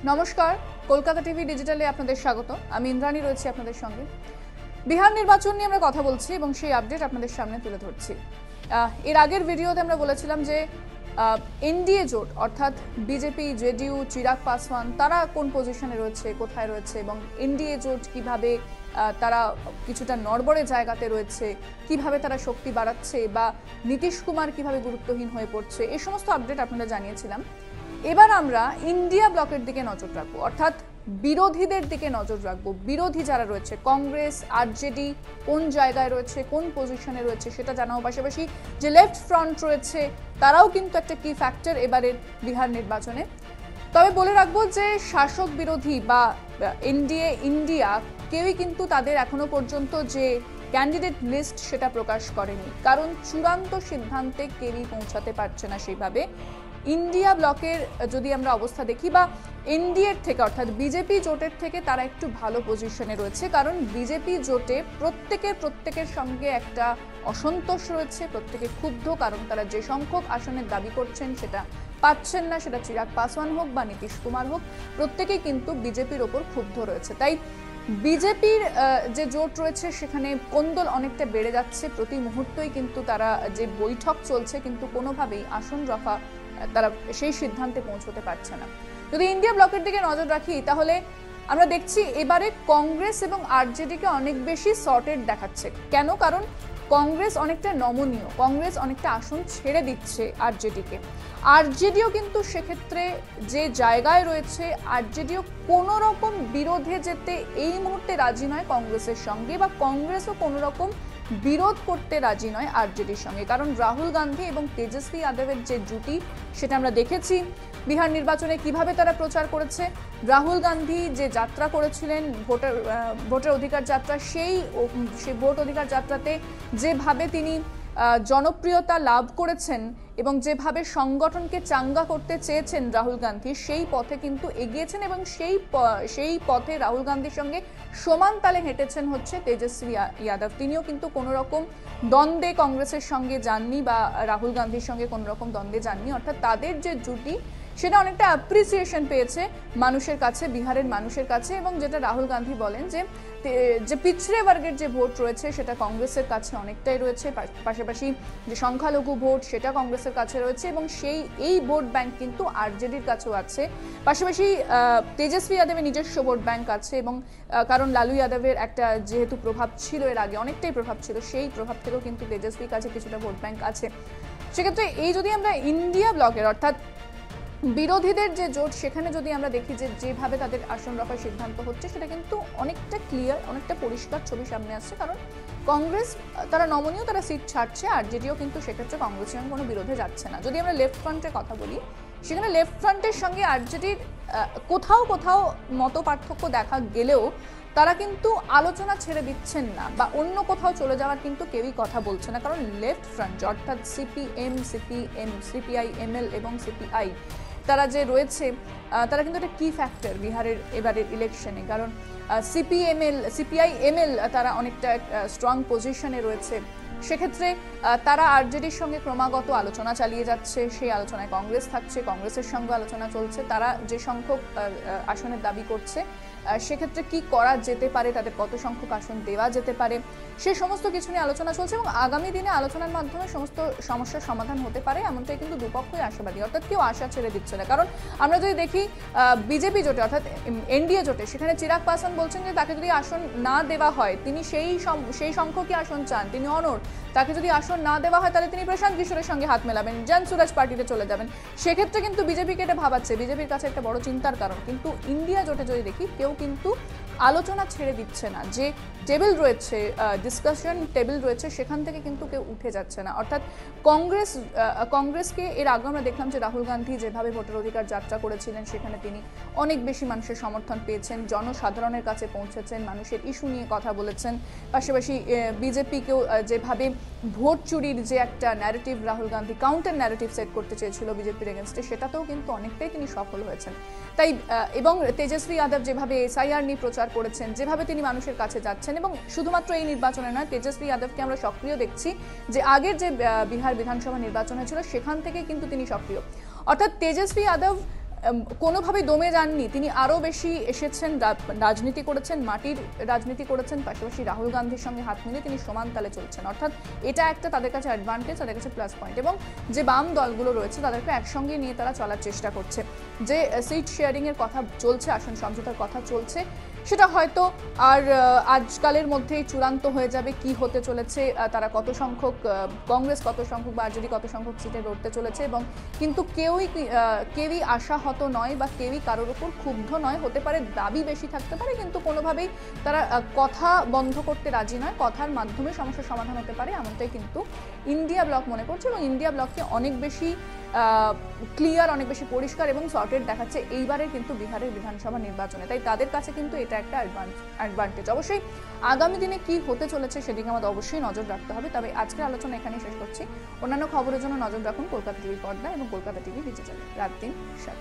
নমস্কার, কলকাতা টিভি ডিজিটালে আপনাদের স্বাগত। আমি ইন্দ্রাণী রয়েছি আপনাদের সঙ্গে। বিহার নির্বাচন নিয়ে আমরা কথা বলছি এবং সেই আপডেট আপনাদের সামনে তুলে ধরছি। এর আগের ভিডিওতে আমরা বলেছিলাম যে এনডিএ জোট অর্থাৎ বিজেপি, জেডিইউ, চিরাগ পাসওয়ান তারা কোন পজিশনে রয়েছে, কোথায় রয়েছে এবং এনডিএ জোট কিভাবে তারা কিছুটা নড়বড়ে জায়গাতে রয়েছে, কিভাবে তারা শক্তি বাড়াচ্ছে বা নীতিশ কুমার কিভাবে গুরুত্বহীন হয়ে পড়ছে, এই সমস্ত আপডেট আপনারা জানিয়েছিলাম। এবার আমরা ইন্ডিয়া ব্লকের দিকে নজর রাখবো, অর্থাৎ বিরোধীদের দিকে নজর রাখবো। বিরোধী যারা রয়েছে, কংগ্রেস, আরজেডি কোন জায়গায় রয়েছে, কোন পজিশনে রয়েছে সেটা জানাও। পাশাপাশি যে লেফট ফ্রন্ট রয়েছে তারাও কিন্তু একটা কি ফ্যাক্টর এবারের বিহার নির্বাচনে। তবে বলে রাখবো যে শাসক বিরোধী বা এনডিএ ইন্ডিয়া কেউই কিন্তু তাদের এখনো পর্যন্ত যে ক্যান্ডিডেট লিস্ট সেটা প্রকাশ করেনি, কারণ চূড়ান্ত সিদ্ধান্তে কেউই পৌঁছাতে পারছে না সেইভাবে। ইন্ডিয়া ব্লকের যদি আমরা অবস্থা দেখি বা এনডিএর থেকে অর্থাৎ বিজেপি জোটের থেকে তারা একটু ভালো পজিশনে রয়েছে, কারণ বিজেপি জোটে প্রত্যেকের সঙ্গে একটা অসন্তোষ রয়েছে, প্রত্যেকে ক্ষুব্ধ, কারণ তারা যে সংখ্যক আসনের দাবি করছেন সেটা পাচ্ছেন না, সেটা চিরাগ পাসওয়ান হোক বা নীতিশ কুমার হোক, প্রত্যেকেই কিন্তু বিজেপির ওপর ক্ষুব্ধ রয়েছে। তাই বিজেপির যে জোট রয়েছে সেখানে কোন্দল অনেকটা বেড়ে যাচ্ছে, প্রতি মুহূর্তেই কিন্তু তারা যে বৈঠক চলছে কিন্তু কোনোভাবেই আসন রফা তারা সেই সিদ্ধান্তে পৌঁছতে পারছে না। যদি ইন্ডিয়া ব্লকের দিকে নজর রাখি তাহলে আমরা দেখছি এবারে কংগ্রেস এবং আরজেডিকে অনেক বেশি সর্টেড দেখাচ্ছে। কেন? কারণ কংগ্রেস অনেকটা নমনীয়, কংগ্রেস অনেকটা আসন ছেড়ে দিচ্ছে আরজেডিকে। আরজেডিও কিন্তু সেক্ষেত্রে যে জায়গায় রয়েছে, আরজেডিও কোনো রকম বিরোধে যেতে এই মুহূর্তে রাজি নয় কংগ্রেসের সঙ্গে, বা কংগ্রেসও কোনো রকম বিরোধ করতে রাজি নয় আরজেডির সঙ্গে। কারণ রাহুল গান্ধী এবং তেজস্বী যাদবের যে জুটি সেটা আমরা দেখেছি বিহার নির্বাচনে কিভাবে তারা প্রচার করেছে। রাহুল গান্ধী যে যাত্রা করেছিলেন ভোটের অধিকার যাত্রা, সেই ভোট অধিকার যাত্রাতে যেভাবে তিনি জনপ্রিয়তা লাভ করেছেন এবং যেভাবে সংগঠনকে চাঙ্গা করতে চেয়েছেন রাহুল গান্ধী, সেই পথে কিন্তু এগিয়েছেন এবং সেই পথে রাহুল গান্ধীর সঙ্গে সমান তালে হেঁটেছেন হচ্ছে তেজস্বী যাদব। তিনিও কিন্তু কোনো রকম দ্বন্দ্বে কংগ্রেসের সঙ্গে যাননি বা রাহুল গান্ধীর সঙ্গে কোনো রকম দ্বন্দ্বে যাননি, অর্থাৎ তাদের যে জুটি সেটা অনেকটা অ্যাপ্রিসিয়েশন পেয়েছে মানুষের কাছে, বিহারের মানুষের কাছে। এবং যেটা রাহুল গান্ধী বলেন যে পিছড়ে বর্গের যে ভোট রয়েছে সেটা কংগ্রেসের কাছে অনেকটাই রয়েছে, পাশাপাশি যে সংখ্যালঘু ভোট সেটা কংগ্রেসের কাছে রয়েছে এবং এই ভোট ব্যাংক কিন্তু আরজেডির কাছেও আছে। পাশাপাশি তেজস্বী যাদবের নিজস্ব ভোট ব্যাংক আছে এবং কারণ লালু যাদবের একটা যেহেতু প্রভাব ছিল, এর আগে অনেকটাই প্রভাব ছিল, সেই প্রভাব থেকেও কিন্তু তেজস্বীর কাছে কিছুটা ভোট ব্যাংক আছে। সেক্ষেত্রে এই যদি আমরা ইন্ডিয়া ব্লকের অর্থাৎ বিরোধীদের যে জোট সেখানে যদি আমরা দেখি যে যেভাবে তাদের আসন রফার সিদ্ধান্ত হচ্ছে সেটা কিন্তু অনেকটা ক্লিয়ার, অনেকটা পরিষ্কার ছবি সামনে আসছে। কারণ কংগ্রেস তারা নমনীয়, তারা সিট ছাড়ছে, আর জেডিও কিন্তু সেক্ষেত্রে কংগ্রেসের সঙ্গে কোনো বিরোধে যাচ্ছে না। যদি আমরা লেফট ফ্রন্টের কথা বলি সেখানে লেফট ফ্রন্টের সঙ্গে আরজেডির কোথাও মত পার্থক্য দেখা গেলেও তারা কিন্তু আলোচনা ছেড়ে দিচ্ছেন না বা অন্য কোথাও চলে যাওয়ার কিন্তু কেউই কথা বলছে না। কারণ লেফট ফ্রন্ট অর্থাৎ সিপিএম, সিপিআই এমএল এবং সিপিআই তারা যে রয়েছে তারা কিন্তু একটা কি ফ্যাক্টর বিহারের এবারের ইলেকশনে। কারণ সিপিআই এমএল তারা অনেকটা স্ট্রং পজিশনে রয়েছে, সেক্ষেত্রে তারা আরজেডির সঙ্গে ক্রমাগত আলোচনা চালিয়ে যাচ্ছে। সেই আলোচনায় কংগ্রেস থাকছে, কংগ্রেসের সঙ্গে আলোচনা চলছে, তারা যে সংখ্যক আসনের দাবি করছে সেক্ষেত্রে কি করা যেতে পারে, তাদের কত সংখ্যক আসন দেওয়া যেতে পারে, সেই সমস্ত কিছু নিয়ে আলোচনা চলছে এবং আগামী দিনে আলোচনার মাধ্যমে সমস্ত সমস্যার সমাধান হতে পারে এমনটাই কিন্তু দুপক্ষই আশাবাদী, অর্থাৎ কেউ আশা ছেড়ে দিচ্ছে না। কারণ আমরা যদি দেখি বিজেপি জোটে অর্থাৎ এনডিএ জোটে সেখানে চিরাগ পাসওয়ান বলছেন যে তাকে যদি আসন না দেওয়া হয়, তিনি সেই সংখ্যকই আসন চান, তিনি অনড়, তাকে যদি আসন না দেওয়া হয় তাহলে তিনি প্রশান্ত কিশোরের সঙ্গে হাত মেলাবেন, জন সুরাজ পার্টিতে চলে যাবেন। সেক্ষেত্রে কিন্তু বিজেপিকে এটা ভাবাচ্ছে, বিজেপির কাছে একটা বড় চিন্তার কারণ। কিন্তু ইন্ডিয়া জোটে যদি দেখি কেউ কিন্তু আলোচনা ছেড়ে দিচ্ছে না, যে টেবিল রয়েছে, ডিসকাশন টেবিল রয়েছে, সেখান থেকে কিন্তু কেউ উঠে যাচ্ছে না। অর্থাৎ কংগ্রেসকে এর আগে আমরা দেখলাম যে রাহুল গান্ধী যেভাবে ভোটের অধিকার যাত্রা করেছিলেন সেখানে তিনি অনেক বেশি মানুষের সমর্থন পেয়েছেন, জনসাধারণের কাছে পৌঁছেছেন, মানুষের ইস্যু নিয়ে কথা বলেছেন। পাশাপাশি বিজেপিকেও যেভাবে ভোট চুরির যে একটা narrative Rahul Gandhi counter narrative set করতে চেয়েছিল বিজেপির এগেনস্টে, সেটাতেও কিন্তু অনেকটাই তিনি সফল হয়েছেন। তাই এবং তেজস্বী যাদব যেভাবে এসআইআর নিয়ে প্রচার করেছেন, যেভাবে তিনি মানুষের কাছে যাচ্ছেন, এবং শুধুমাত্র এই নির্বাচনে নয়, তেজস্বী যাদবকে আমরা সক্রিয় দেখছি যে আগের যে বিহার বিধানসভা নির্বাচন হয়েছিল সেখান থেকে কিন্তু তিনি সক্রিয়। অর্থাৎ তেজস্বী যাদব কোনোভাবেই দমে যাননি, তিনি আরও বেশি এসেছেন, রাজনীতি করেছেন, মাটির রাজনীতি করেছেন, পাশাপাশি রাহুল গান্ধীর সঙ্গে হাত মিলিয়ে তিনি সমান তালে চলছেন। অর্থাৎ এটা একটা তাদের কাছে অ্যাডভান্টেজ, তাদের কাছে প্লাস পয়েন্ট। এবং যে বাম দলগুলো রয়েছে তাদেরকে একসঙ্গে নিয়ে তারা চলার চেষ্টা করছে। যে সিট শেয়ারিংয়ের কথা চলছে, আসন সমঝোতার কথা চলছে, সেটা হয়তো আর আজকালের মধ্যেই চূড়ান্ত হয়ে যাবে কি হতে চলেছে, তারা কত সংখ্যক, কংগ্রেস কত সংখ্যক বা আরজেডি কত সংখ্যক সিটে লড়তে চলেছে। এবং কিন্তু কেউই আশাহত নয় বা কেউই কারোর ওপর ক্ষুব্ধ নয়। হতে পারে দাবি বেশি থাকতে পারে, কিন্তু কোনোভাবেই তারা কথা বন্ধ করতে রাজি নয়। কথার মাধ্যমে সমস্যার সমাধান হতে পারে, এমনটাই কিন্তু ইন্ডিয়া ব্লক মনে করছে। এবং ইন্ডিয়া ব্লককে অনেক বেশি ক্লিয়ার, অনেক বেশি পরিষ্কার এবং সর্টেড দেখাচ্ছে এইবারের কিন্তু বিহারের বিধানসভা নির্বাচনে। তাই তাদের কাছে কিন্তু এটা একটা অ্যাডভান্টেজ। অবশ্যই আগামী দিনে কি হতে চলেছে সেদিকে আমাদের অবশ্যই নজর রাখতে হবে। তবে আজকের আলোচনা এখানেই শেষ করছি। অন্যান্য খবরের জন্য নজর রাখুন কলকাতা টিভি পর্দা এবং কলকাতা টিভি ডিজিটালে রাত দিন 7।